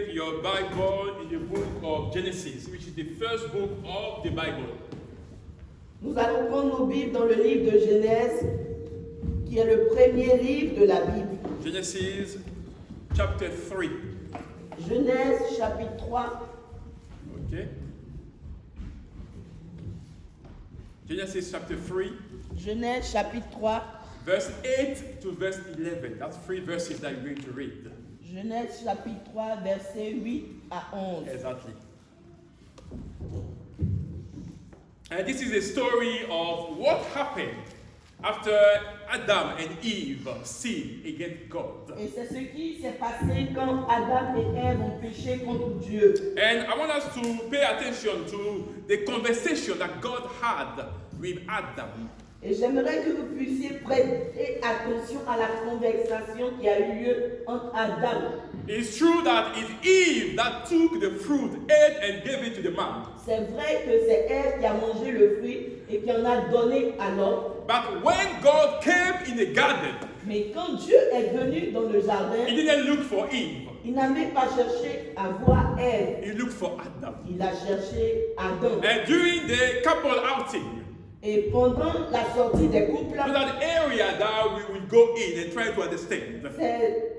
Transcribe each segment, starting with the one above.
take your Bible in the book of Genesis, which is the first book of the Bible. Nous allons prendre nos Bibles dans le livre de Genèse, qui est le premier livre de la Bible. Genesis chapter 3. Genèse chapitre 3. Okay. Genesis chapter 3, Genèse chapitre 3. verse 8 to verse 11. That's 3 verses that you're going to read. Genèse chapitre 3, versets 8 à 11. Exactly. And this is a story of what happened after Adam and Eve sinned against God. Et c'est ce qui s'est passé quand Adam et Ève ont péché contre Dieu. And I want us to pay attention to the conversation that God had with Adam. Et j'aimerais que vous puissiez prêter attention à la conversation qui a eu lieu entre Adam. It's true that it's Eve that took the fruit, ate and gave it to the man. C'est vrai que c'est Ève qui a mangé le fruit et qui en a donné à l'homme. But when God came in the garden, Mais quand Dieu est venu dans le jardin, he didn't look for Eve. il n'avait pas cherché à voir Ève. He looked for Adam. Il a cherché Adam. And during the couple outing, Et pendant la sortie des couples, those are the area that we will go in and try to understand. c'est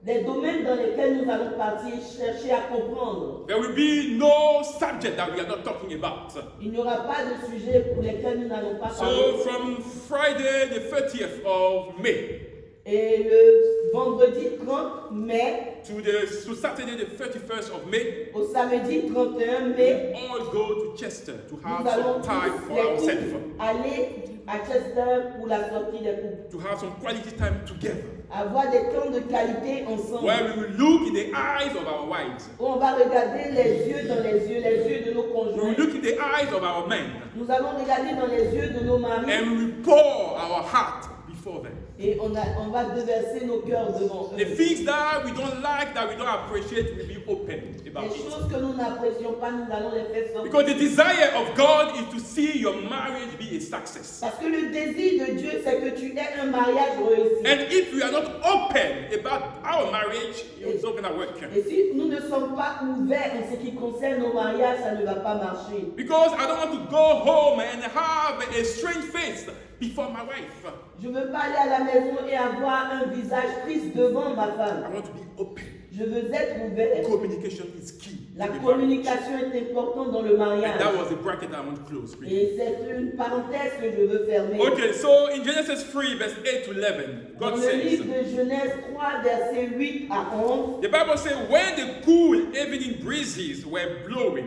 des domaines dans lesquels nous allons partir chercher à comprendre. There will be no subject that we are not talking about. Il n'y aura pas de sujet pour lesquels nous n'allons pas So parler. from Friday the 30th of May Et le vendredi 30 mai to Saturday the 31st of May, au samedi 31 mai, we all go to Chester to have nous allons some time tous for les ourselves, couples aller à Chester pour la sortie des couples. to have some quality time together, Avoir des temps de qualité ensemble. where we will look in the eyes of our wives, Où on va regarder les yeux dans les yeux de nos we conjoints. will look in the eyes of our men, Nous allons regarder dans les yeux de nos maris and we will pour our heart before them. et on va déverser nos cœurs devant The eux. things that we don't like, that we don't appreciate, will be open about Les it. choses que nous n'apprécions pas, nous allons les faire sortir. Because the desire of God is to see your marriage be a success. Parce que le désir de Dieu, c'est que tu aies un mariage réussi. And if we are not open about our marriage, it's not going to work. Et si nous ne sommes pas ouverts en ce qui concerne nos mariages, ça ne va pas marcher. Because I don't want to go home and have a strange face before my wife. Je ne veux pas aller à la maison et avoir un visage triste devant ma I femme. want to be open. Je veux être ouvert. Communication is key. La in the marriage. communication est importante dans le And mariage. that was the bracket I want to close with. Et c'est une parenthèse que je veux fermer. Okay, so in Genesis 3, verse 8 to 11, Dans God le says, livre de Genèse 3, versets 8 à 11, the Bible says, when the cool evening breezes were blowing,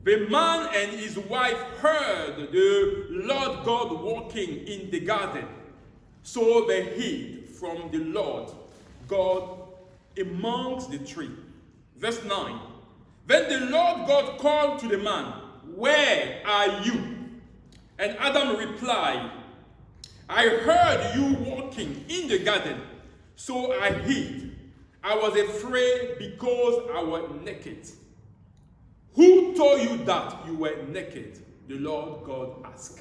the man and his wife heard the Lord God walking in the garden. So they hid from the Lord God amongst the tree. Verse 9. Then the Lord God called to the man, where are you? And Adam replied, I heard you walking in the garden, so I hid. I was afraid because I was naked. Who told you that you were naked? The Lord God asked.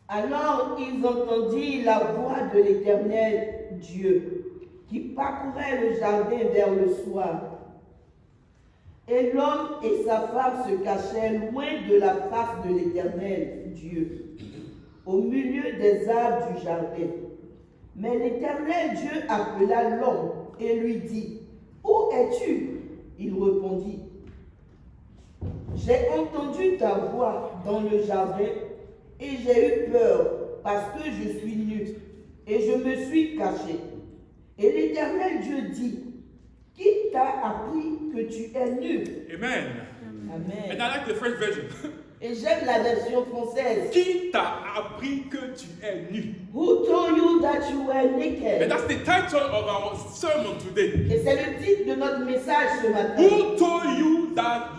alors ils entendirent la voix de l'Éternel Dieu, qui parcourait le jardin vers le soir. Et l'homme et sa femme se cachaient loin de la face de l'Éternel Dieu, au milieu des arbres du jardin. Mais l'Éternel Dieu appela l'homme et lui dit, où es-tu? Il répondit, j'ai entendu ta voix dans le jardin et j'ai eu peur parce que je suis nu et je me suis caché. Et l'Éternel Dieu dit, qui t'a appris que tu es nu? Amen. Amen. And I like the French version. Et j'aime la version française. Qui t'a appris que tu es nu? Who told you that you were And naked? that's the title of our sermon today. Et c'est le titre de notre message ce matin. Who told you that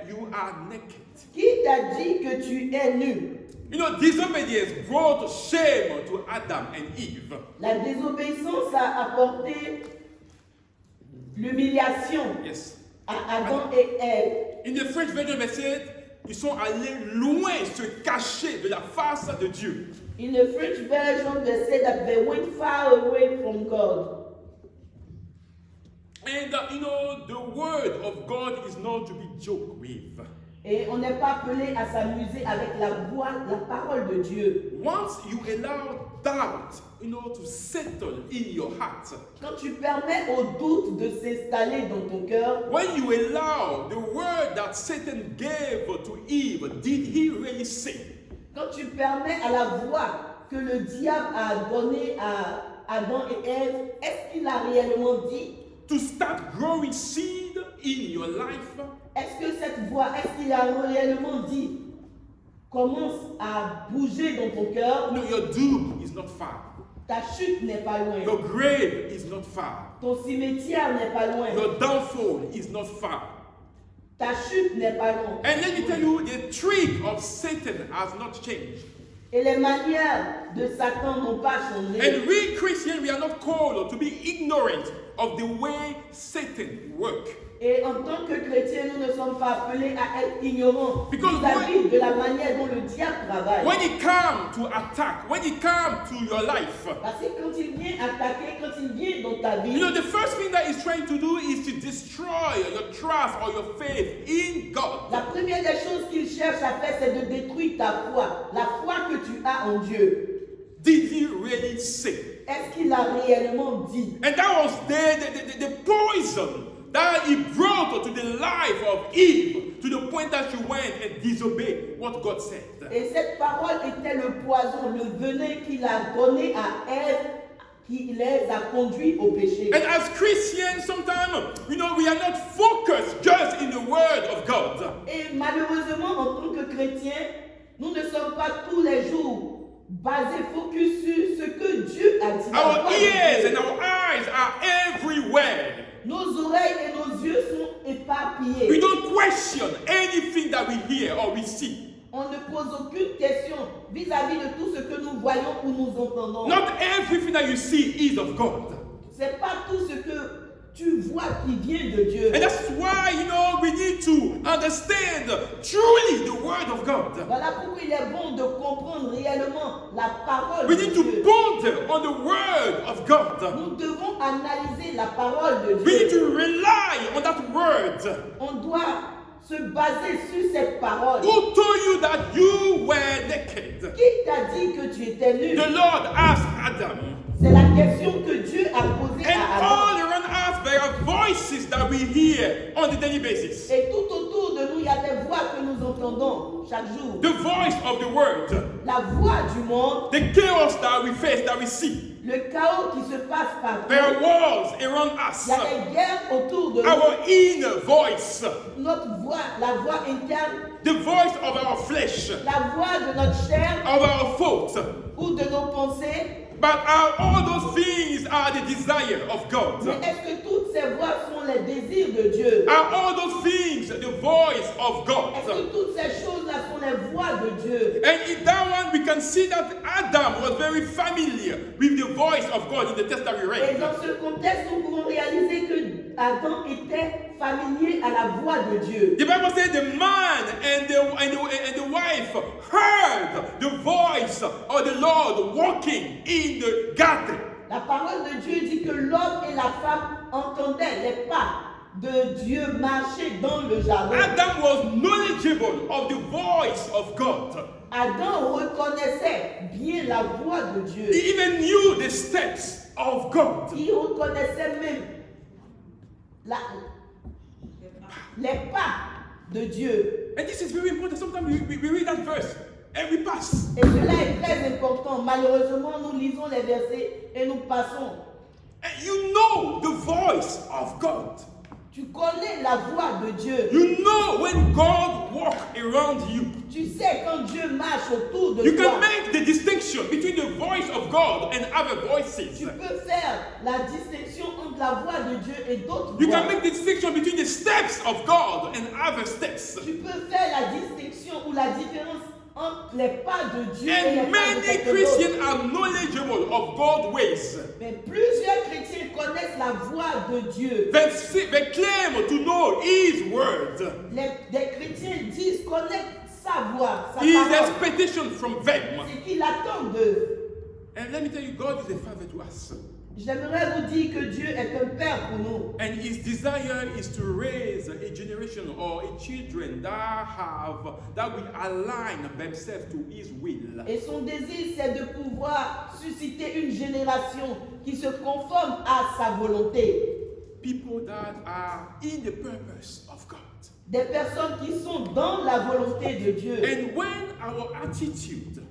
you are naked? Qui t'a dit que tu es nu? You know, disobedience brought shame to Adam and Eve. La désobéissance a apporté l'humiliation Yes. à Adam et Ève. In the French version, they said, ils sont allés loin se cacher de la face de Dieu. In the French version, they say that they went far away from God. And the word of God is not to be joked with. Et on n'est pas appelé à s'amuser avec la parole de Dieu. Once you allow doubt, to settle in your heart, Quand tu permets au doute de s'installer dans ton cœur, when you allow the word that Satan gave to Eve, did he really say? quand tu permets à la voix que le diable a donnée à Adam et Ève, est-ce qu'il a réellement dit? To start growing seed in your life? Est-ce que cette voix, est-ce qu'il a réellement dit, commence à bouger dans ton cœur? No, your doom is not far. Ta chute n'est pas loin. Your grave is not far. Ton cimetière n'est pas loin. Your downfall is not far. Ta chute n'est pas loin. And let me tell you, the trick of Satan has not changed. Et les manières de Satan n'ont pas changé. And we Christians, we are not called to be ignorant of the way Satan works. Et en tant que chrétiens, nous ne sommes pas appelés à être ignorants Because vis-à-vis de la manière dont le diable travaille. When it comes to attack, when it comes to your life, Parce que quand il vient attaquer, quand il vient dans ta vie, the first thing that he's trying to do is to destroy your trust or your faith in God. la première des choses qu'il cherche à faire, c'est de détruire ta foi, la foi que tu as en Dieu. Did he really say? Est-ce qu'il a réellement dit? And that was the poison that he brought to the life of Eve to the point that she went and disobeyed what God said. Et cette parole était le poison, le venin qu'il a donné à Ève, qui les a conduits au péché. And as Christians, sometimes, we are not focused just in the word of God. Et malheureusement, en tant que chrétiens, nous ne sommes pas tous les jours basés, focus sur ce que Dieu a dit. Our ears and our eyes are everywhere. Nos oreilles et nos yeux sont éparpillés. We don't question anything that we hear or we see. On ne pose aucune question vis-à-vis de tout ce que nous voyons ou nous entendons. Not everything that you see is of God. C'est pas tout ce que tu vois qui vient de Dieu. And that's why, we need to understand truly the word of God. Voilà pourquoi il est bon de comprendre réellement la parole We de need to Dieu. ponder on the word of God. Nous devons analyser la parole de We need Dieu. to rely on that word. On doit se baser sur cette parole. Who told you that you were naked? Qui t'a dit que tu étais nu? The Lord asked Adam. C'est la question que Dieu a posée And à all Adam. around us, there are voices that we hear on a daily basis. Et tout autour de nous, il y a des voix que nous entendons chaque jour. The voice of the word. La voix du monde, The chaos that we face, that we see. le chaos qui se passe partout. There are wars around us. Il y a des guerres autour de nous. Our inner voice. Notre voix, la voix interne, The voice of our flesh. la voix de notre chair Of our thoughts. ou de nos pensées. But all those things are the desire of God. Mais est-ce que toutes ces voix sont les désirs de Dieu? Are all those things the voice of God? Est-ce que toutes ces choses-là sont les voix de Dieu? And in that one, we can see that Adam was very familiar with the voice of God in the text that we Et read. dans ce contexte, nous pouvons réaliser que Adam était familier à la voix de Dieu. The Bible says the man and the wife heard the voice of the Lord walking in the garden. La parole de Dieu dit que l'homme et la femme entendaient les pas de Dieu marcher dans le jardin. Adam was knowledgeable of the voice of God. Adam reconnaissait bien la voix de Dieu. He even knew the steps of God. Il reconnaissait même les pas de Dieu. And this is very important. Sometimes we read that verse and we pass. Et cela est très important. Malheureusement, nous lisons les versets et nous passons. And you know the voice of God. Tu connais la voix de Dieu. You know when God walks around you. Tu sais quand Dieu marche autour de You toi. can make the distinction between the voice of God and other voices. Tu peux faire la distinction entre la voix de Dieu et d'autres You voix. can make the distinction between the steps of God and other steps. Tu peux faire la distinction ou la différence entre les pas de Dieu et les And pas de many quelqu'un Christians d'autre. are knowledgeable of God's ways. Mais plusieurs chrétiens connaissent la voix de Dieu. They claim to know His word. Des chrétiens disent connaître sa voix, sa His parole. expectation from them. C'est qu'ils attendent d'eux. And let me tell you, God is a father to us. J'aimerais vous dire que Dieu est un Père pour nous. And his desire is to raise a generation or a children that will align themselves to his will. Et son désir, c'est de pouvoir susciter une génération qui se conforme à sa volonté. People that are in the purpose of God. Des personnes qui sont dans la volonté de Dieu. And when our attitude,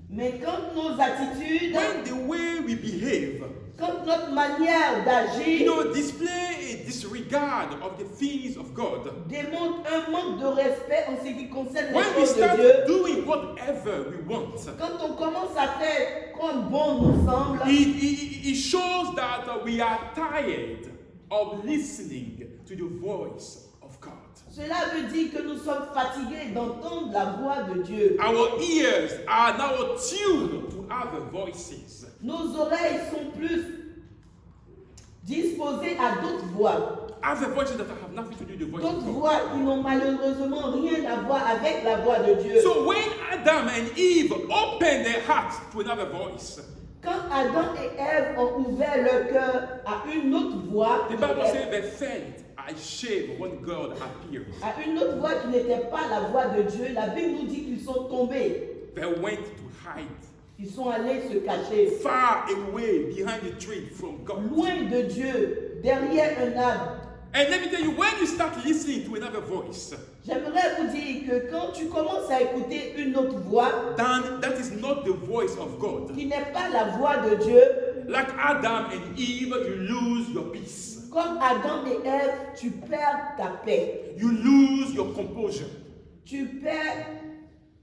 Mais quand nos attitudes, when the way we behave, quand notre manière d'agir display a disregard of the things of God, démontre un manque de respect en ce qui concerne les when we choses de start Dieu, doing whatever we want, quand on commence à faire comme bon nous semble, it shows that we are tired of listening to the voice of God. cela veut dire que nous sommes fatigués d'entendre la voix de Dieu. Our ears are now tuned to other voices. Nos oreilles sont plus disposées à d'autres voix. Other voices that have nothing to do with the voice D'autres of God. voix qui n'ont malheureusement rien à voir avec la voix de Dieu. So when Adam and Eve opened their hearts to another voice, Quand Adam et Ève ont ouvert leur cœur à une autre voix, the Bible says they felt ashamed when God appeared. à une autre voix qui n'était pas la voix de Dieu, la Bible nous dit qu'ils sont tombés. They went to hide Ils sont allés se cacher far away behind the tree from God. loin de Dieu, derrière un arbre. And let me tell you, when you start listening to another voice, J'aimerais vous dire que quand tu commences à écouter une autre voix then that is not the voice of God. qui n'est pas la voix de Dieu, Like Adam and Eve, you lose your peace. comme Adam et Ève, tu perds ta paix, You lose your composure. tu perds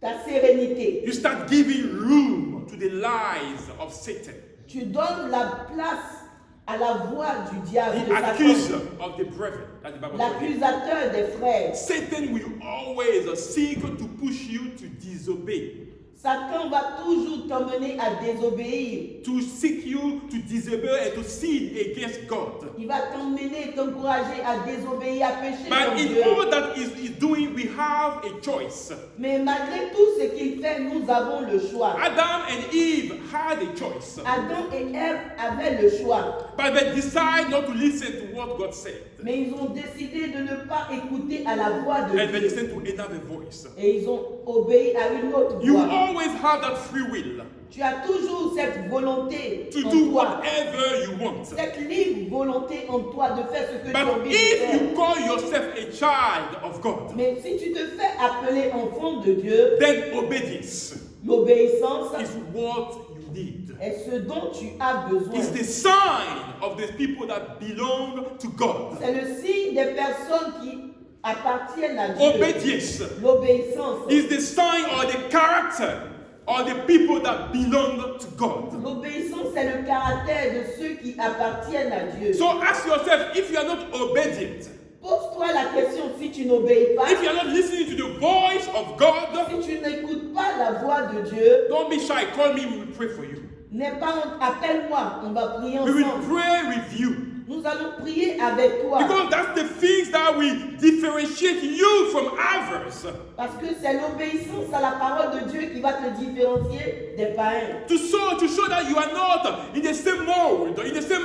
ta sérénité, You start giving room to the lies of Satan, tu donnes la place à la voix du diable, the de Satan, accuser of the brethren. That's the Bible calls him. l'accusateur des frères. Satan will always seek to push you to disobey, Satan va toujours t'emmener à désobéir. to seek you to disobey and to sin against God. Il va t'emmener, t'encourager à désobéir, à pécher But contre in Dieu. all that he's doing, we have a choice. Mais malgré tout ce qu'il fait, nous avons le choix. Adam and Eve had a choice, Adam et Ève avaient le choix. but they decide not to listen to what God said, Mais ils ont décidé de ne pas écouter à la voix de and they Dieu. listen to another voice. Et ils ont obéi à une autre You voix. always have that free will Tu as toujours cette volonté to en do toi. whatever you want. Cette libre volonté en toi de faire ce que tu as But envie de if faire. you call yourself a child of God, Mais si tu te fais appeler enfant de Dieu, then obedience l'obéissance is what you need. est ce dont tu as besoin. It's the sign of the people that belong to God. C'est le signe des personnes qui appartiennent à Dieu. Obedience L'obéissance. is the sign or the character of the people that belong to God. L'obéissance, c'est le caractère de ceux qui appartiennent à Dieu. So ask yourself, if you are not obedient, Pose-toi la question si tu n'obéis pas, if you are not listening to the voice of God, si tu n'écoutes pas la voix de Dieu, don't be shy. Call me, we will pray for you. n'aie pas honte, appelle-moi, on va prier We will ensemble. pray with you. Nous allons prier avec toi. Because that's the things that will differentiate you from others. Parce que c'est l'obéissance à la parole de Dieu qui va te différencier des païens. To show that you are not in the same mold, in the same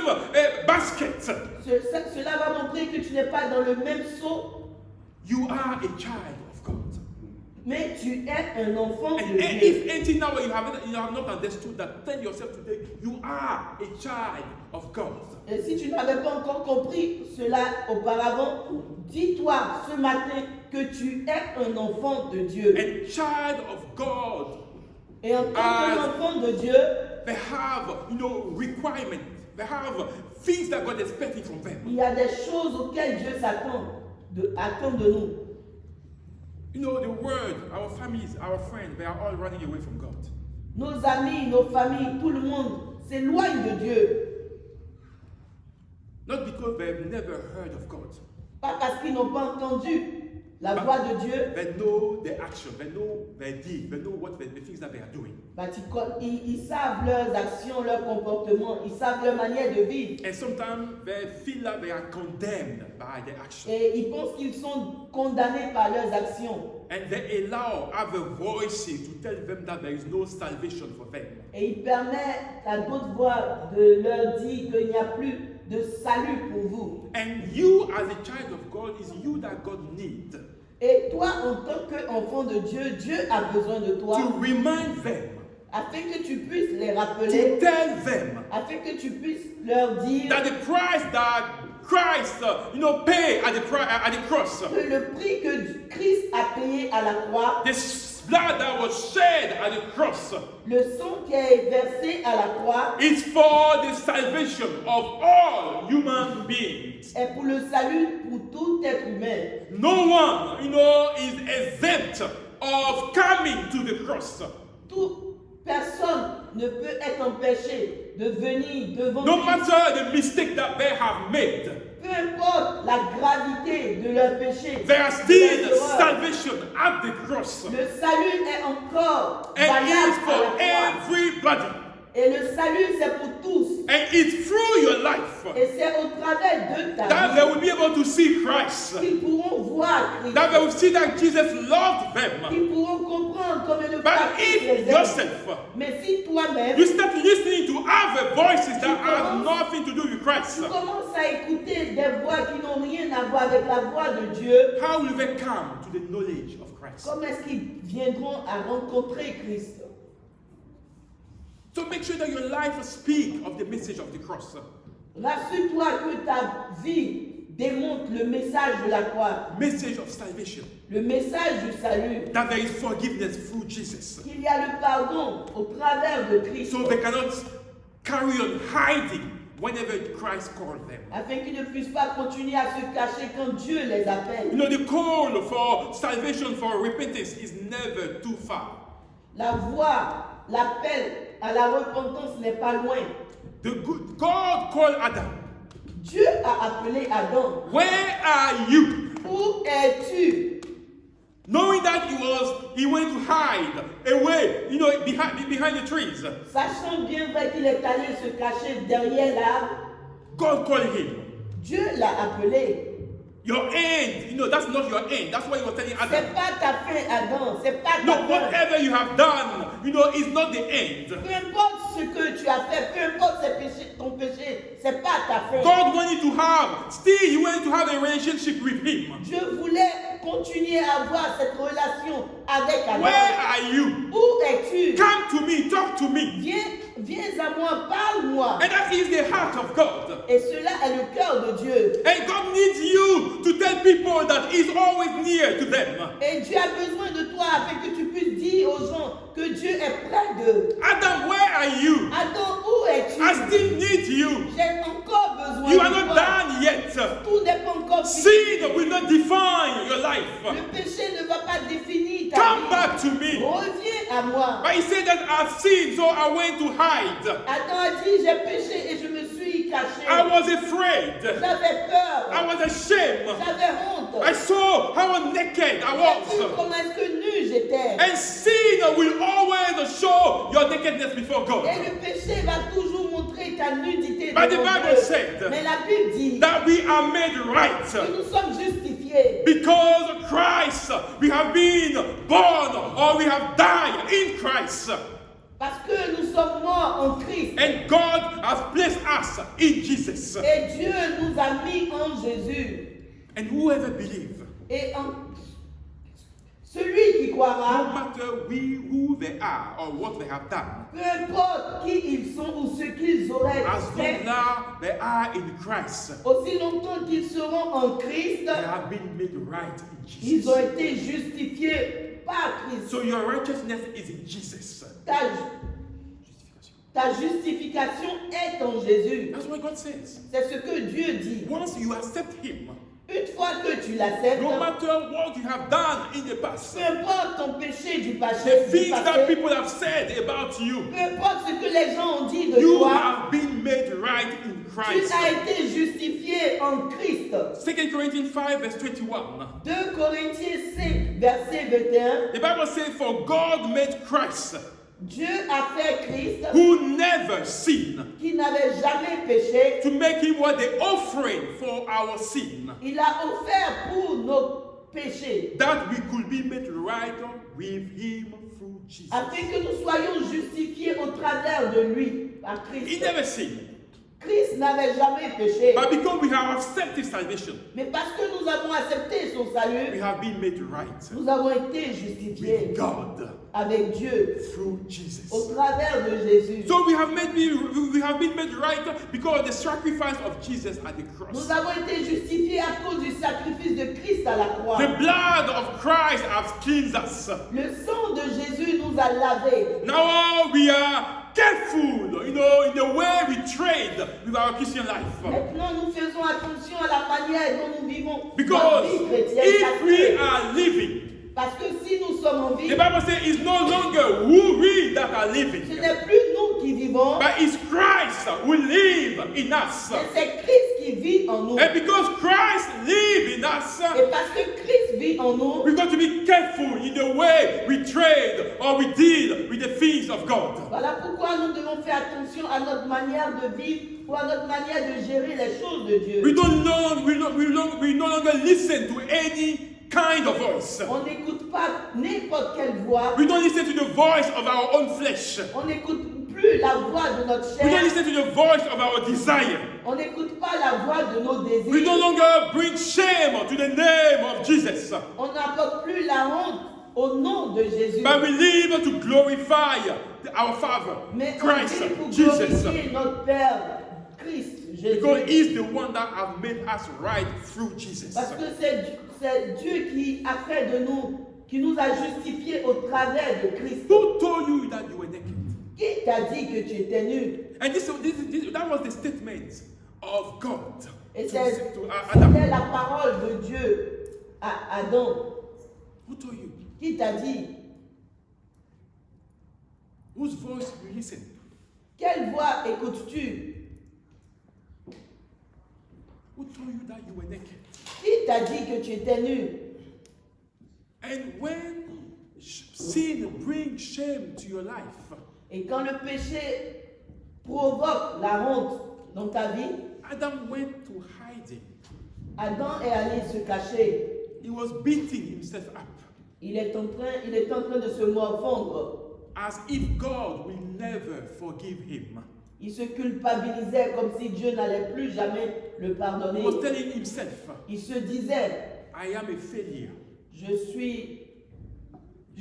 basket. Cela va montrer que tu n'es pas dans le même seau, You are a child of God. mais tu es un enfant de And Dieu. if until now you have not understood that, tell yourself today, you are a child of God. Et si tu n'avais pas encore compris cela auparavant, dis-toi ce matin que tu es un enfant de Dieu. A child of God, Et en tant qu'enfant de Dieu, they have, requirements. They have things that God is expecting from them. il y a des choses auxquelles Dieu attend de nous. The world, our families, our friends, they are all running away from God. Nos amis, nos familles, tout le monde s'éloigne de Dieu. Not because they've never heard of God. Pas parce qu'ils n'ont pas entendu la voix de Dieu. They know their action, they know their deed, they know what the things that they are doing. Ils savent leurs actions, leurs comportements, ils savent leur manière de vivre. And sometimes they feel that they are condemned by their action. Et ils pensent qu'ils sont condamnés par leurs actions. And they allow other voices to tell them that there is no salvation for them. Et il permet à d'autres voix de leur dire qu'il n'y a plus de salut pour vous. And you, as a child of God, is you that God needs Et toi, en tant qu'enfant de Dieu, Dieu a besoin de toi to remind them, afin que tu puisses les to rappeler, tell them afin que tu puisses leur dire that the price that Christ, paid at the cross, que le prix que Christ a payé à la croix, this blood that was shed at the cross, le sang qui est versé à la croix, is for the salvation of all human beings. est pour le salut pour tout être humain. No one, is exempt of coming to the cross. Toute personne ne peut être empêchée de venir devant No Christ. matter the mistake that they have made, Peu importe la gravité de leur péché, there is de still leur erreur, salvation at the cross. le salut est encore And valable it's à for la croix. everybody. Et le salut, c'est pour tous. And it's through your life Et c'est au travers de ta that they vie will be able to see Christ. qu'ils pourront voir Christ. That they will see that Jesus loved them. Qu'ils pourront comprendre combien de But fois Christ les if aime. yourself, Mais si toi-même, you start listening to other voices that have nothing to do with Christ, tu commences à écouter des voix qui n'ont rien à voir avec la voix de Dieu, how will they come to the knowledge of Christ? comment est-ce qu'ils viendront à rencontrer Christ? So make sure that your life speaks of the message of the cross. Rassure-toi que ta vie démontre le message de la croix, Message of salvation. le message du salut, That there is forgiveness through Jesus. qu'il y a le pardon au travers de Christ, So they cannot carry on hiding whenever Christ called them. afin qu'ils ne puissent pas continuer à se cacher quand Dieu les appelle. The call for salvation, for repentance is never too far. La voix, l'appel à la repentance n'est pas loin. God called Adam. Dieu a appelé Adam. Where are you? Où es-tu? Knowing that he went to hide away, behind the trees. Sachant bien vrai qu'il est allé se cacher derrière l'arbre, God called him. Dieu l'a appelé. Your end, that's not your end. That's what he was telling Adam. C'est pas ta fin, Adam. C'est pas ta No, fin. whatever you have done, is not the end. Peu importe ce que tu as fait, peu importe ton péché, c'est pas ta fin. God wanted to have, you wanted to have a relationship with him. Dieu voulait continuer à avoir cette relation avec Adam. Where are you? Où es-tu? Come to me, talk to me. Viens à moi, parle-moi. And that is the heart of God. Et cela est le cœur de Dieu. And God needs you to tell people that He's always near to them. Et Dieu a besoin de toi afin que tu puisses dire aux gens que Dieu est près d'eux. Adam, where are you? Adam, où es-tu? I still need you. J'ai encore besoin You de are not toi. done yet. Tout n'est pas encore fini. Sin will not define your life. Le péché ne va pas définir ta Come vie. back to me. Reviens à moi. But he said that I've sinned, so I went to hide. Adam a dit, j'ai péché et je me suis caché. I was afraid. J'avais peur. I was ashamed. J'avais honte. I saw how naked I J'ai vu was. comment est-ce que nu j'étais. And sin will always show your nakedness before God. Et le péché va toujours montrer ta nudité But the devant Bible Dieu. said Mais la Bible dit that we are made que right. nous sommes justifiés. Because of Christ, we have been born or we have died in Christ. Parce que nous sommes morts en Christ. And God has placed us in Jesus. Et Dieu nous a mis en Jésus. And whoever believes, Et celui qui no croira, matter who they are or what they have done, peu importe qui ils sont ou ce qu'ils auraient as long fait, now they are in Christ, aussi longtemps qu'ils seront en Christ, they have been made right in ils Jesus. ont été justifiés par Christ. So your righteousness is in Jesus. Ta justification est en Jésus. That's what God says. C'est ce que Dieu dit. Once you accept Him, Une fois que tu l'acceptes, no matter what you have done in the past, peu importe ton péché du the passé, things that people have said about you, peu importe ce que les gens ont dit de you toi, have been made right in tu Christ. as été justifié en Christ. 2 Corinthians 5 verse 21. 2 Corinthiens 5, verset 21. The Bible says, for God made Christ, Dieu a fait Christ who never sinned, qui n'avait jamais péché. to make him what the offering for our sin. Il a offert pour nos péchés, that we could be made right with him through Jesus. afin que nous soyons justifiés au travers de lui, par He Christ. never sinned. Christ n'avait jamais péché. But because we have accepted salvation, Mais parce que nous avons accepté son we salut, have been made right nous avons été justifiés with God avec Dieu through Jesus. au travers de Jésus. So we have been made right because of the sacrifice of Jesus at the cross. Nous avons été justifiés à cause du sacrifice de Christ à la croix. The blood of Christ has cleansed us. Le sang de Jésus nous a lavés. Now we are careful, in the way we trade with our Christian life. Maintenant, nous faisons attention à la manière dont nous vivons notre Because vie chrétienne. if we are living, Parce que si nous sommes en vie, the Bible says it's no longer we that are ce living, n'est plus nous qui vivons, but it's Christ who lives in us. mais c'est Christ qui vit en nous. And because Christ lives in us, Et parce que Christ vit en nous, we've got to be careful in the way we trade or we deal with the things of God. voilà pourquoi nous devons faire attention à notre manière de vivre ou à notre manière de gérer les choses de Dieu. We no longer listen to any kind of voice. On n'écoute pas n'importe quelle voix. We don't listen to the voice of our own flesh. On n'écoute plus la voix de notre We don't chair. listen to the voice of our desire. On n'écoute pas la voix de nos désirs. We no longer bring shame to the name of Jesus. On n'apporte plus la honte au nom de Jésus. But we live to glorify our Father, Mais on Christ, vit pour Jesus. glorifier notre Père, Christ, Because Jésus. He's the one that has made us right through Jesus. Parce que c'est Dieu qui a fait de nous, qui nous a justifiés au travers de Christ. Who told you that you were naked? Qui t'a dit que tu étais nu? And that was the statement of God Et to c'était Adam. la parole de Dieu à Adam. Who told you? Qui t'a dit? Whose voice you listen? Quelle voix écoutes-tu? Who told you that you were naked? Qui t'a dit que tu étais nu? And when sin brings shame to your life, Et quand le péché provoque la honte dans ta vie, Adam went to hiding. Adam est allé se cacher. He was beating himself up Il est en train de se morfondre. as if God will never forgive him. Il se culpabilisait comme si Dieu n'allait plus jamais le He pardonner. was telling himself, Il se disait, I am a failure. je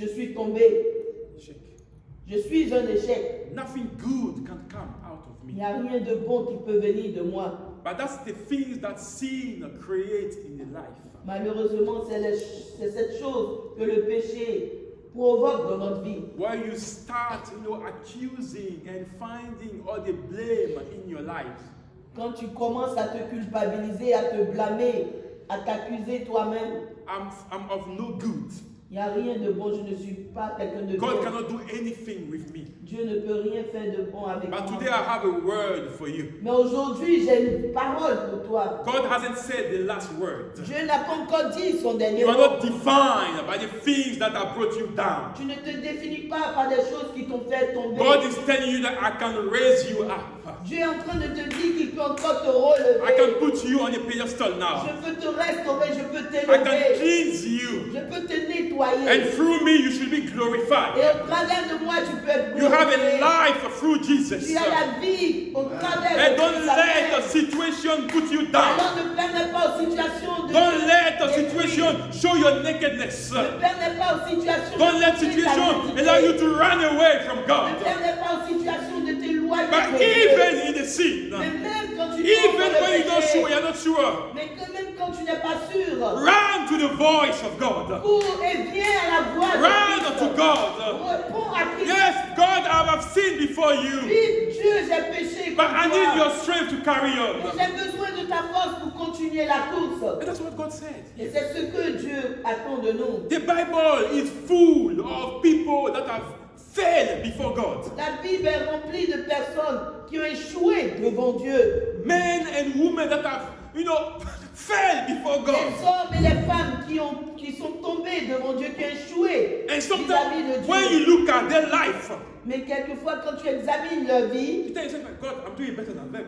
suis tombé, je suis un échec. Nothing good can come out of Il me. n'y a rien de bon qui peut venir de moi. But that's the things that sin creates in the life. Malheureusement, c'est cette chose que le péché provoque dans notre vie. Where you start, accusing and finding all the blame in your life. Quand tu commences à te culpabiliser, à te blâmer, à t'accuser toi-même, I'm of no good. il n'y a rien de bon, je ne suis pas quelqu'un de God bon. cannot do anything with me. Dieu ne peut rien faire de bon avec But moi. today I have a word for you. Mais aujourd'hui, j'ai une parole pour toi. God hasn't said the last word. Dieu n'a pas encore dit son dernier You are mot. not defined by the things that have brought you down. Tu ne te définis pas par des choses qui t'ont fait tomber. God is telling you that I can raise you up. Dieu est en train de te dire qu'il peut encore te I relever. can put you on a pedestal now. Je peux te restaurer, je peux I can t'élever, cleanse you. je peux te nettoyer. And through me you should be Et glorified. au travers de moi, tu peux être You have a glorifié. life through Jesus. Tu as la vie au travers And de don't Christ. let the situation put you down. Alors ne permets pas aux situations de Don't let the détruire. situation show your nakedness. Ne permets pas aux situations Don't let de situation détruire. allow you to run away from Ne God. permets pas aux situations de t'éloigner But de Dieu. even in the sin, Mais même quand tu even tombes dans when le you're not péché, sure, you're not sure, mais que même quand tu n'es pas sûr, run to the voice of God. cours et viens à la voix de Run Christ. to God. Réponds à Christ. Yes, God, I have sinned before you, Dis, Dieu, j'ai péché but contre I toi. need your strength to carry Mais on. j'ai besoin de ta force pour continuer la course. And that's what God said. Et c'est ce que Dieu attend de nous. The Bible is full of people that have failed before God. La Bible est remplie de personnes qui ont échoué devant Dieu. Men and women that have, failed before Les God. hommes et les femmes qui sont tombés devant Dieu, qui ont échoué And vis-à-vis sometimes de when Dieu. you look at their life, Mais quelquefois, quand tu examines leur vie, you tell yourself, God, I'm doing better than them.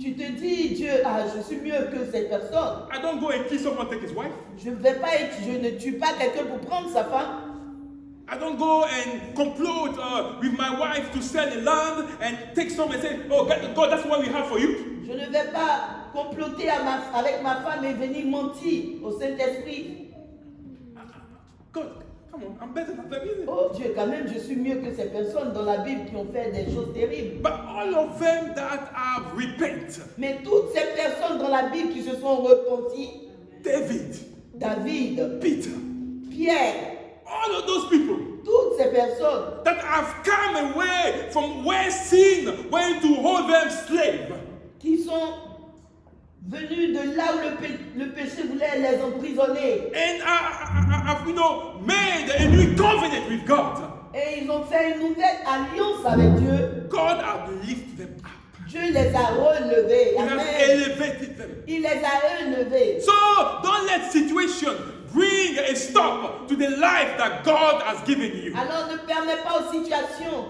Tu te dis, Dieu, je suis mieux que cette personne. I don't go and kill someone, take his wife. Je ne tue pas quelqu'un pour prendre sa femme. I don't go and complot with my wife to sell a land and take some and say, oh, God, that's what we have for you. Je ne vais pas comploter avec ma femme et venir mentir au Saint-Esprit. God, come on, I'm better than them, isn't it? Oh Dieu, quand même, je suis mieux que ces personnes dans la Bible qui ont fait des choses terribles. But all of them that have repent, Mais toutes ces personnes dans la Bible qui se sont repenties, David, Peter, Pierre, all of those people toutes ces personnes that have come away from where sin went to hold them slave. qui sont venus de là où le péché voulait les emprisonner. And have, made a new covenant with God. Et ils ont fait une nouvelle alliance avec Dieu. God has lifted them up. Dieu les a relevés. He has Amen. elevated them. Il les a relevés. So don't let situation bring a stop to the life that God has given you. Alors ne permets pas aux situations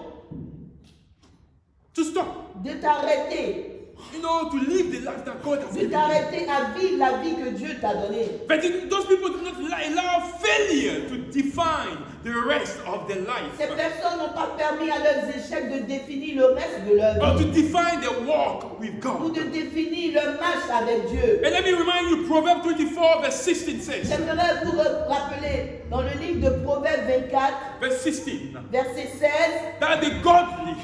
To stop. de t'arrêter. To live the life that God has De given you. t'arrêter à vivre la vie que Dieu t'a donnée. But those people do not allow failure to define the rest of their life. Ces personnes n'ont pas permis à leurs échecs de définir le reste de leur Or vie. to define their walk with Ou God. de définir leur marche avec Dieu. And let me remind you, Proverbs 24 verse 16 says, J'aimerais vous rappeler dans le livre de Proverbes 24, verse 16, verset 16, that the godly,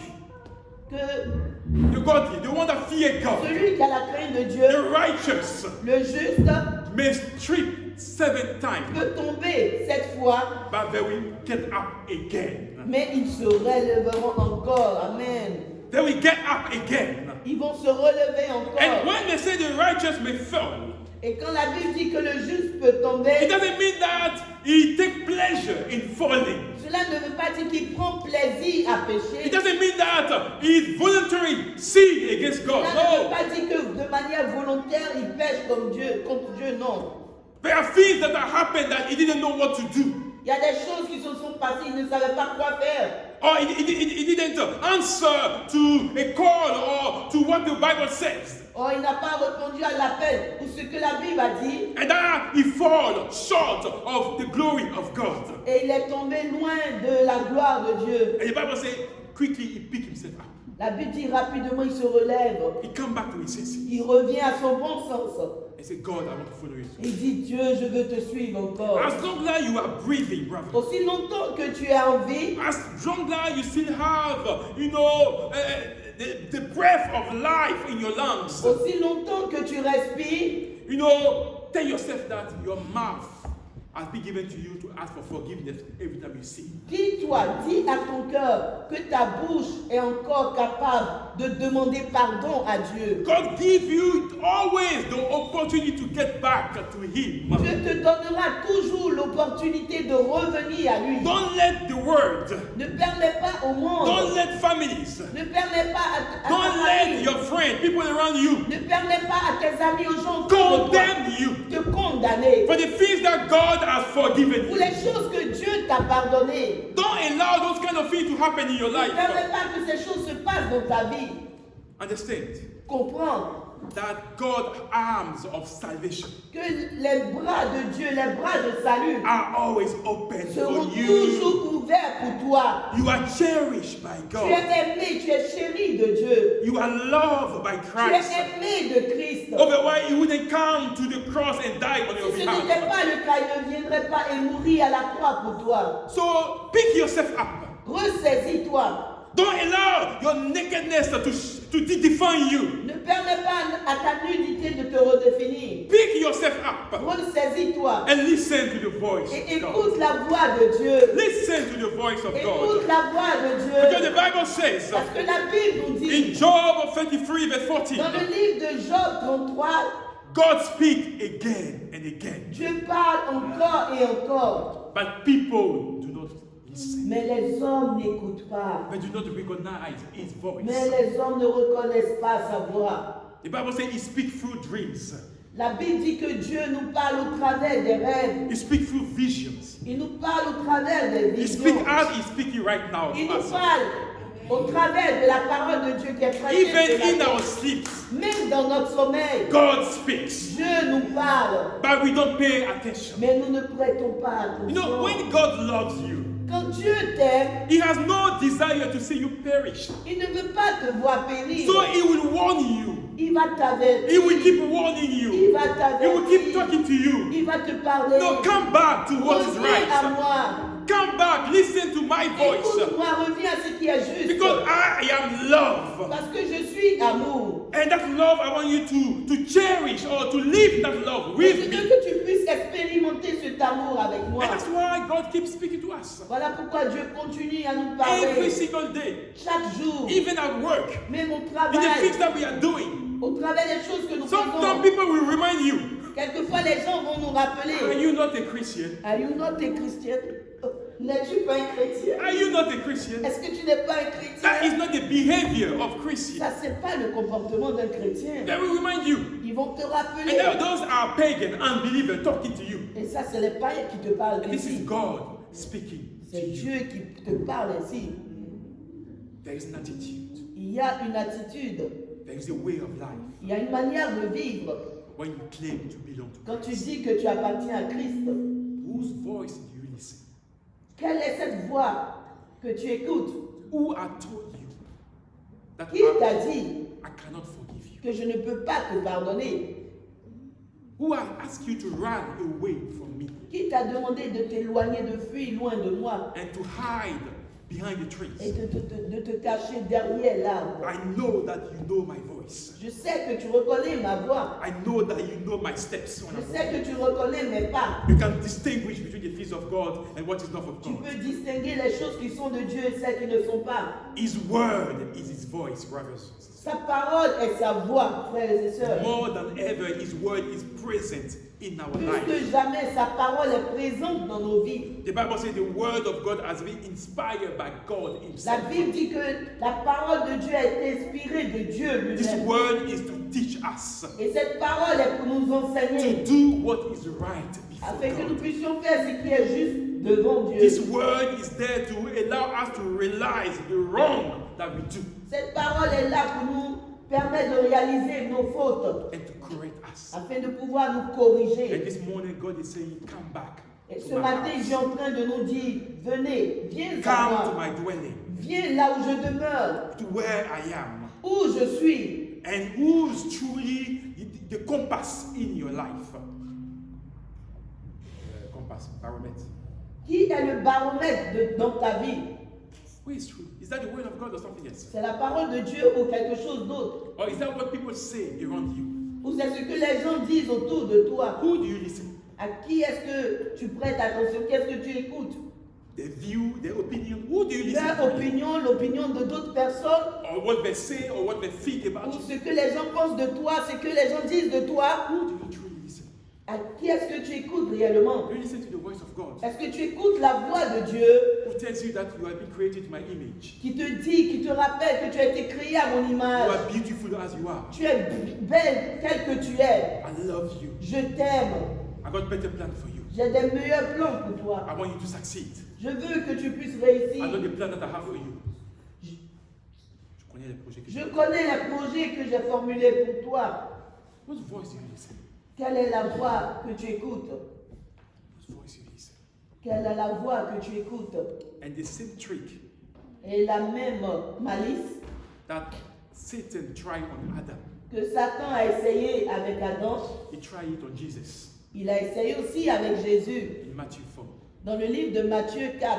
que the one that fear God, celui qui a la crainte de Dieu, the righteous, le juste, may trip 7 times, peut tomber 7 fois, but they will get up again. mais ils se relèveront encore. Amen. They will get up again. Ils vont se relever And encore. when they say the righteous may fall, Et quand la Bible dit que le juste peut it tomber, doesn't mean that he take pleasure in falling. cela ne veut pas dire qu'il prend plaisir à It pécher. doesn't mean that he voluntarily sin against God. Cela ne veut No. pas dire que de manière volontaire il pêche contre Dieu, non. There are things that have happened that he didn't know what to do. Il y a des choses qui se sont passées, il ne savait pas quoi faire. Or he didn't answer to a call or to what the Bible says. Or il n'a pas répondu à l'appel ou ce que la Bible a dit. And that he fall short of the glory of God. Et il est tombé loin de la gloire de Dieu. And the Bible says, quickly he picked himself up. La Bible dit rapidement il se relève. He come back to his senses. Il revient à son bon sens. And say, God, I want to follow you. Il dit Dieu, je veux te suivre encore. As long as you are breathing, brother. Aussi longtemps que tu es en vie, As long as you still have, the breath of life in your lungs. aussi longtemps que tu respires, Tell yourself that your mouth has been given to you to ask for forgiveness every time you sin. dis-toi, dis à ton cœur que ta bouche est encore capable de demander pardon à Dieu. God give you always the opportunity to get back to Him. Dieu te donnera toujours l'opportunité de revenir à lui. Don't let the world, Ne permets pas au monde, don't let families, ne permets pas à ta don't let famille, your friends, people around you, ne permets pas à tes amis, aux gens autour de toi, condemn you te condamner for the things that God has forgiven pour you. les choses que Dieu t'a pardonnées. Don't allow those kind of things to happen in your Ne life. permets pas que ces choses se passent dans ta vie. Understand Comprends that God's arms of salvation que les bras de Dieu, les bras de salut are always open seront for you. toujours ouverts pour toi. You are cherished by Tu God. es aimé, tu es chéri de Dieu. You are loved by Tu es Christ. aimé de Christ. Otherwise, He wouldn't come to the cross and die on your Si ce n'était behalf. pas le cas, il ne viendrait pas et mourir à la croix pour toi. So pick yourself up. Ressaisis-toi. Don't allow your nakedness to define you. Ne permets pas à ta nudité de te redéfinir. Pick yourself up Ressaisis-toi. and listen to the voice Et of God. écoute la voix de Dieu. Listen to the voice of Écoute God. la voix de Because the Dieu. Bible says Parce que la Bible nous in dit, Job 33 verse dans 14, le livre de Job 33, God speaks again and again. Dieu parle encore et encore. But people do not listen. Mais les hommes n'écoutent pas. They do not recognize His voice. Mais les hommes ne reconnaissent pas sa voix. The Bible says He speaks through dreams. La Bible dit que Dieu nous parle au travers des rêves. He speaks through visions. Il nous parle au travers des He visions. speaks as He's speaking right now. Il to nous us. parle Au travers de la parole de Dieu qui est prêchée, Even in sur la our terre, sleeps, même dans notre sommeil, God speaks. Dieu nous parle, But we don't pay attention. mais nous ne prêtons pas You know, attention. when God loves you, Quand Dieu t'aime, He has no desire to see you perish. il ne veut pas te voir périr. So He will warn you. Il va t'avertir. He will keep warning Il you. va He will keep t'avertir. talking to you. Il va te parler. No, come back to what is Reviens à right. moi. Come back, listen to my voice. Écoute-moi, reviens à ce qui est juste. Because I am love. Parce que je suis amour. And that love, I want you to cherish or to live that love Je with veux me. que tu puisses expérimenter cet amour avec moi. And that's why God keeps speaking to us. Voilà pourquoi Dieu continue à nous Every parler single day. chaque jour, Even at work. même au In the travail, things that we are doing. au travers des choses que nous Some faisons. people will remind you, Quelquefois, les gens vont nous are rappeler, you not a Christian? are you not a Christian? N'es-tu pas un chrétien? Are you not a Christian? Est-ce que tu n'es pas un That is chrétien? not the behavior of Christians. Ça, c'est pas le comportement d'un chrétien. They will remind you. Ils vont te And rappeler. those are pagan unbelievers talking to you. Et ça, c'est les païens qui te parlent And this is ainsi. God speaking to C'est you. Dieu qui te parle ainsi. There is an attitude. Il y a une attitude, There is a way of life il y a une manière de vivre. when you claim to belong to Quand tu Christ. dis que tu appartiens à Christ, Whose voice do you listen? quelle est cette voix que tu écoutes? Who has told you that Qui t'a dit I cannot forgive you? que je ne peux pas te pardonner? Who has asked you to run away from me Qui t'a demandé de t'éloigner, de fuir loin de moi and to hide behind the et trees? de te cacher derrière l'arbre? I know that you know my voice. Je sais que tu reconnais ma voix. I know that you know my steps when Je I'm sais walking. que tu reconnais mes pas. You can distinguish between the things of God and what is not of Tu God. peux distinguer les choses qui sont de Dieu et celles qui ne sont pas. His word is His voice, brothers and sisters. Sa parole est sa voix, frères et sœurs. More than ever, His word is present in our Plus life. que jamais, sa parole est présente dans nos vies. The Bible says the word of God has been inspired by God La Himself. Bible dit que la parole de Dieu a été inspirée de Dieu This lui-même. word is to teach us Et cette parole est pour nous to enseigner, do what is right before afin que nous God. puissions faire ce qui est juste devant This Dieu. word is there to allow us to realize the wrong that we do Cette parole est là pour nous permettre de réaliser nos fautes, and to correct us. afin de pouvoir nous And corriger. this morning, God is saying, come back Et to ce my matin, house. Dieu est en train de nous dire, venez, viens à Come to moi, my dwelling, viens là où je demeure, to where I am, où je suis, and who's truly the compass in your life. Compass, barometer. qui est le baromètre dans ta vie. Who is true? Is that the word of God or something else? C'est la parole de Dieu ou quelque chose d'autre. Or is that what people say around you? Ou c'est ce que les gens disent autour de toi. Who do you listen? À qui est-ce que tu prêtes attention? Qu'est-ce que tu écoutes? Their view, their opinion. Who do you listen Leur to? opinion, l'opinion de d'autres personnes, Or what they say or what they think ou about you? ce que les gens pensent de toi, ce que les gens disent de toi. Who do you truly listen? À qui est-ce que tu écoutes réellement? Do you listen to the voice of God Est-ce que tu écoutes la voix de Dieu who tells you that you have been created to my image? qui te dit, qui te rappelle que tu as été créé à mon You image? are beautiful as you are. Tu es belle telle que tu es. I love you. Je t'aime. I got better plan for you. J'ai des meilleurs plans pour toi. I want you to succeed. Je veux que tu puisses I know réussir. the plan that I have for you. Je connais les projets que Je j'ai. connais les projets que j'ai formulés pour toi. Whose voice do you listen? Quelle est la voix que tu écoutes? Whose voice do you listen? Quelle est la voix que tu écoutes? And the same trick Et la même malice that Satan tried on Adam, que Satan a essayé avec Adam, he tried it on Jesus il a essayé aussi avec Jésus. in Matthew 4. Dans le livre de Matthieu 4.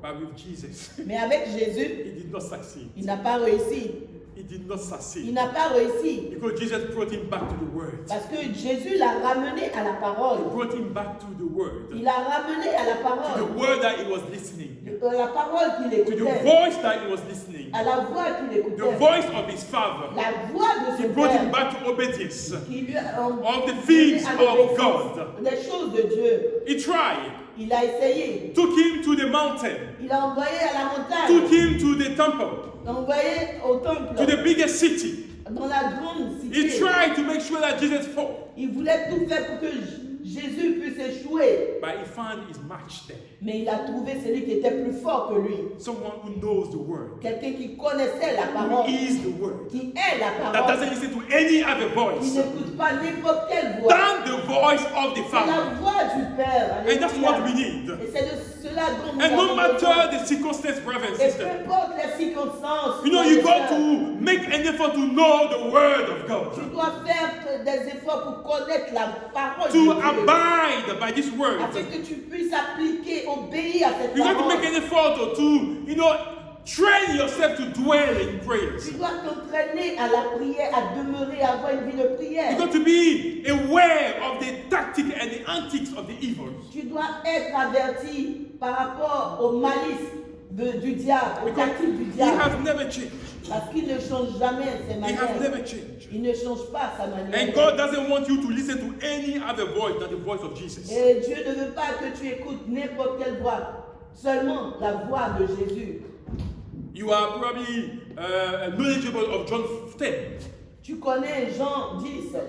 But with Jesus, Mais avec Jésus, he did not succeed. il n'a pas réussi. He did not Il succeed. n'a pas réussi. Because Jesus brought him back to the word. Parce que Jésus l'a ramené à la He parole. brought him back to the word. Il l'a ramené à la To the parole. word that he was listening. La parole qu'il To the écoutait. voice that he was listening. À la voix qu'il The écoutait. voice of his father. La voix de He son brought him Père. back to obedience. Qui lui a Of the things à of l'obéissance. God. Des choses de Dieu. He tried. Il a essayé. Took him to the mountain. Il a envoyé à la Took montagne. him to the temple. Il a envoyé au temple. To the biggest city. Dans la grande He cité. tried to make sure that Jesus fought. Il voulait tout faire pour que Jésus puisse échouer. but he found his match there. mais il a trouvé celui qui était plus fort que lui. Someone who knows the word, Quelqu'un qui connaissait la who parole, is the word, qui est la that parole, doesn't listen to any other qui voice n'écoute pas n'importe quelle voix. than the voice of the C'est la Father. voix du Père. And that's Alléluia. what we need. Et c'est de cela dont nous And no avons matter besoin. the circumstance, brothers and Et peu sisters, importe les circonstances, you know, frères you et got sœurs, to make an effort to know the word of tu God, dois faire des efforts pour connaître la parole de to Dieu, abide by this word. afin que tu puisses appliquer, obéir à cette You got to parole. make an effort to, train yourself to dwell in prayers. Tu dois t'entraîner à la prière, à demeurer, à avoir une vie de You prière. got to be aware of the tactic and the antics of the evil. Tu dois être averti par rapport aux malices du diable, aux Because tactiques du he diable. has never changed. Parce qu'il ne change jamais ses He has manières. never changed. Il ne change pas sa manière. And God doesn't want you to listen to any other voice than the voice of Jesus. Et Dieu ne veut pas que tu écoutes n'importe quelle voix, seulement la voix de Jésus. You are probably knowledgeable of John 10 Tu connais Jean 10,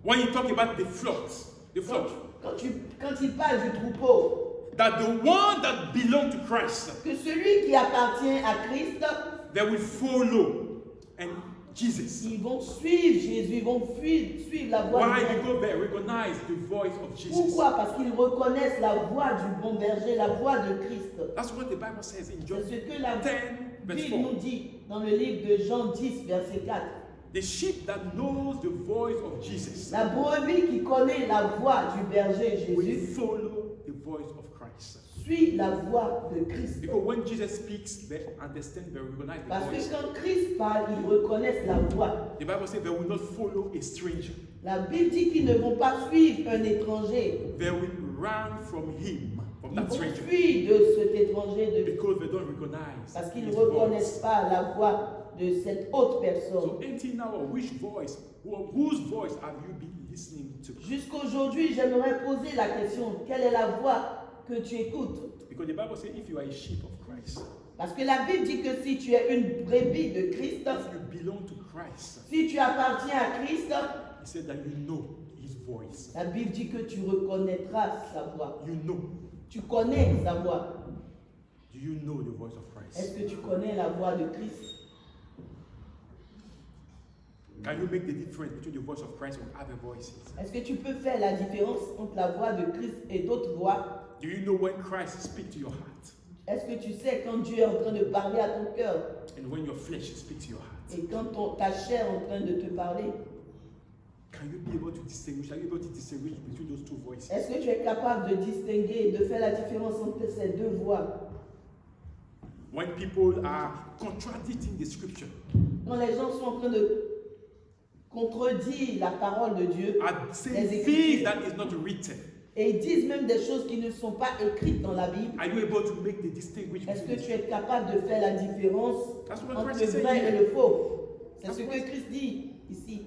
when you talk about the flock. The flock. quand il parle du troupeau, That the one that belong to Christ, que celui qui appartient à Christ, they will follow and Jesus. ils vont suivre Jésus, ils vont suivre la voix Why? de Jésus. Because they recognize the voice of Jesus. Pourquoi? Parce qu'ils reconnaissent la voix du bon berger, la voix de Christ. That's what the Bible says in John C'est ce que la 10, verse Bible 4. nous dit dans le livre de Jean 10, verset 4. The sheep that knows the voice of Jesus La brebis qui connaît la voix du berger will Jésus follow the voice of Christ. suit la voix de Christ. Because when Jesus speaks, they understand, they recognize the Parce que voice. quand Christ parle, ils reconnaissent la voix. The Bible says they will not follow a stranger. La Bible dit qu'ils ne vont pas suivre un étranger. They will run from him, from Ils that vont stranger. fuir de cet étranger Because they don't recognize parce qu'ils his ne reconnaissent voice. pas la voix de cette autre personne. So until now, which voice, whose voice have you been listening to? Jusqu'aujourd'hui, j'aimerais poser la question, quelle est la voix que tu écoutes? Because the Bible says if you are a sheep of Christ, Parce que la Bible dit que si tu es une brebis de Christ, if you belong to Christ, si tu appartiens à Christ, he said that you know his voice. la Bible dit que tu reconnaîtras sa voix. You know. Tu connais sa voix. Do you know the voice of Est-ce Christ? que tu connais la voix de Christ? Can you make the difference between the voice of Christ and other voices? Est-ce que tu peux faire la différence entre la voix de Christ et d'autres voix? Do you know when Christ speaks to your heart Est-ce que tu sais quand Dieu est en train de parler à ton cœur and when your flesh speaks to your heart? et quand ta chair est en train de te parler? Can you be able to distinguish? Are you able to distinguish between those two voices? Est-ce que tu es capable de distinguer, de faire la différence entre ces deux voix? When people are contradicting the scripture, Quand les gens sont en train de contredire la parole de Dieu, are saying les things Écritures, that is not written, et ils disent même des choses qui ne sont pas écrites dans la Bible, are you able to make the distinguish est-ce que between tu es capable de faire la différence That's what entre Christ le is saying vrai et here. le faux? C'est That's ce what- que Christ dit ici.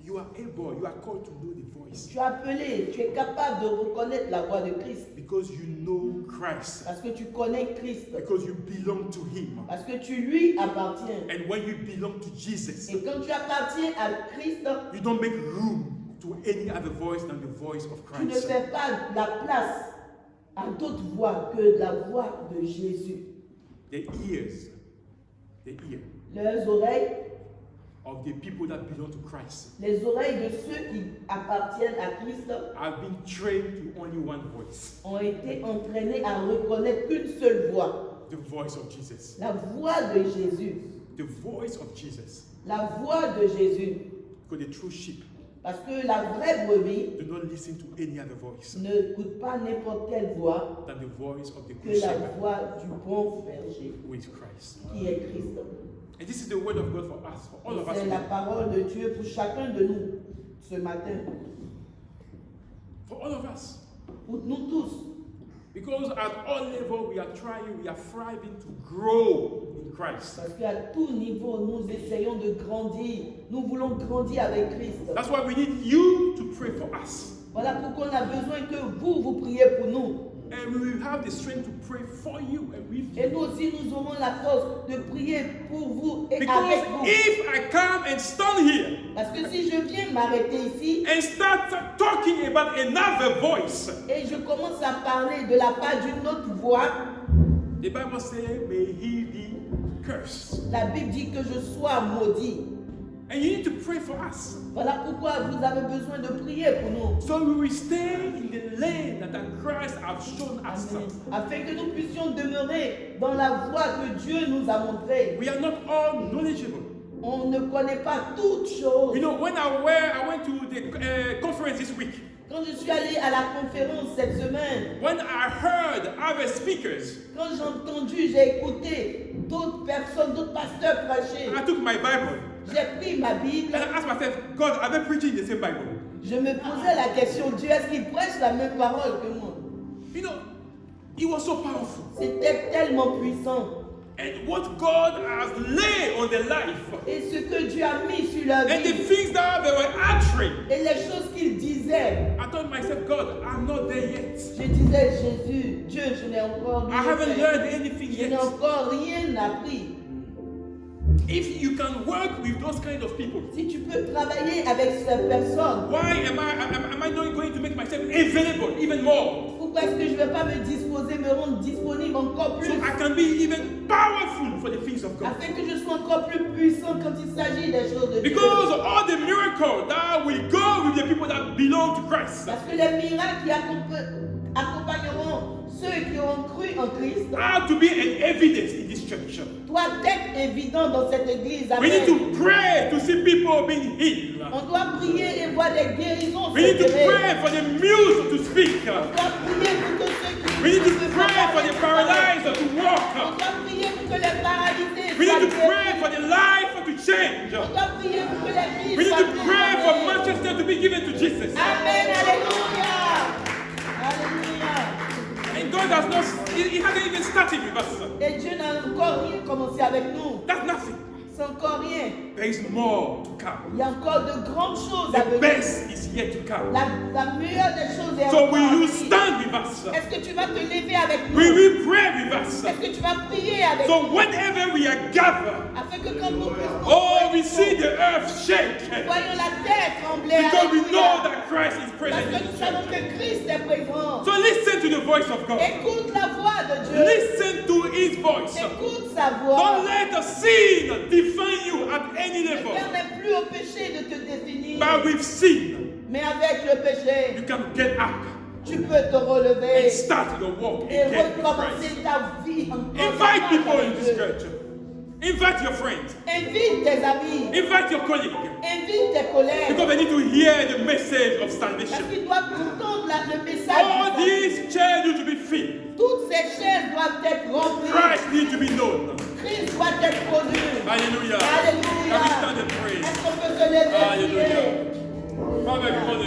You are able, you are called to know the voice Tu es appelé, tu es capable de reconnaître la voix de Christ because you know Christ, parce que tu connais Christ, because you belong to Him. parce que tu lui appartiens. And when you belong to Jesus, Et quand tu appartiens à Christ, you don't make room to any other voice than the voice of tu ne Christ. fais pas la place à d'autres voix que la voix de Jésus. The ears, the ear Leurs oreilles, of the people that belong to Christ les oreilles de ceux qui appartiennent à Christ have been trained to only one voice, ont été entraînés à reconnaître qu'une seule voix, the voice of Jesus. la voix de Jésus. The voice of Jesus. La voix de Jésus. Because the true sheep Parce que la vraie brebis do not listen to any other voice n'écoute pas n'importe quelle voix than the voice of the que good la shepherd, voix du bon berger, who is Christ. qui est Christ. And this is the word of God for us, for all of us. C'est la today. parole de Dieu pour chacun de nous ce matin, For all of us. pour nous tous. Because at all levels we are trying, we are striving to grow in Christ. Parce qu'à tout niveau, nous essayons de grandir. Nous voulons grandir avec Christ. That's why we need you to pray for us. Voilà pourquoi on a besoin que vous priez pour nous. And we will have the strength to pray for you and with Et you. nous aussi, nous aurons la force de prier pour vous et Because avec vous. if I come and stand here Parce que si je viens m'arrêter ici and start talking about another voice, et je commence à parler de la part d'une autre voix, the Bible says, may he be cursed. la Bible dit que je sois maudit. And you need to pray for us. Voilà pourquoi vous avez besoin de prier pour nous. So we will stay in the lane that Christ has shown us. Amen. Afin que nous puissions demeurer dans la voie que Dieu nous a montrée. We are not all knowledgeable. On ne connaît pas toutes choses. You know, when I went to the conference this week, Quand je suis allé à la conférence cette semaine, when I heard other speakers, quand j'ai entendu, j'ai écouté d'autres personnes, d'autres pasteurs prêcher, I took my Bible j'ai pris ma Bible, and I asked myself, God, are they preaching the same Bible? je me posais la question, Dieu, est-ce qu'il prêche la même parole que moi? You know, it was so powerful. C'était tellement puissant. And what God has laid on their life, Et ce que Dieu a mis sur leur and the vie, things that they were uttering, et les choses qu'il disait, I told myself, God, I'm not there yet. je disais, Jésus, Dieu, je n'ai encore I rien haven't fait. learned anything Je n'ai yet. encore rien appris. If you can work with those kind of people, Si tu peux travailler avec ces personnes, why am I not going to make myself available even more? pourquoi est-ce que je ne vais pas me disposer, me rendre disponible encore plus, So I can be even powerful for the things of God. afin que je sois encore plus puissant quand il s'agit des choses de Dieu? Because all the miracles that will go with the people that belong to Christ Parce que les miracles qui accompagneront ceux qui ont cru en Christ have to be an evidence in this church. doivent être évidents dans cette église. We need Amen. to pray to see people being healed. On doit prier et voir des guérisons We need to s'opérer. pray for the mute to speak. On doit prier pour que ceux qui We need to ne peuvent pray pas for the parler paralyzed to On walk. doit prier pour que les paralysés We need to soient pray guéris. for the life to change. On doit prier pour que les vies We need soient to pray for guéries. Manchester to be given to Jesus. Amen, alléluia. Alléluia. And God has not, He hasn't even started with us. Et Dieu n'a encore rien commencé avec nous. That's nothing. C'est encore rien. There is more to come. Il y a encore de grandes choses à The venir. best is yet to come. La meilleure des choses est So encore à will you venir. stand with us? Est-ce que tu vas te lever avec nous? Will we pray with us? Est-ce que tu vas prier avec So nous? whenever we are gathered, Afin que quand nous oh, we see the earth shake. voyons la terre trembler. Because we know Alléluia. that Christ is Parce present que in nous the savons church. que Christ est présent. So listen to the voice of God. Écoute la voix de Dieu. Listen to His voice. Écoute sa Don't voix. let the sin define you at any Ne level. permets plus au péché de te définir. But with sin, Mais avec le péché, you can get up tu peux te relever and start your walk et again with Christ. recommencer ta vie encore. Invite people in avec this Dieu. church. Invite your friends. Invite tes amis. Invite your colleagues. Invite tes collègues. Because they need to hear the message of Parce salvation. qu'ils doivent entendre le message. All du salut. these chairs need to be filled. Toutes ces chaises doivent être remplies. Christ needs to be known. Christ doit être connu. Hallelujah. Alléluia. Can we stand and pray? Est-ce qu'on peut se lever et prier? Hallelujah. Father, we want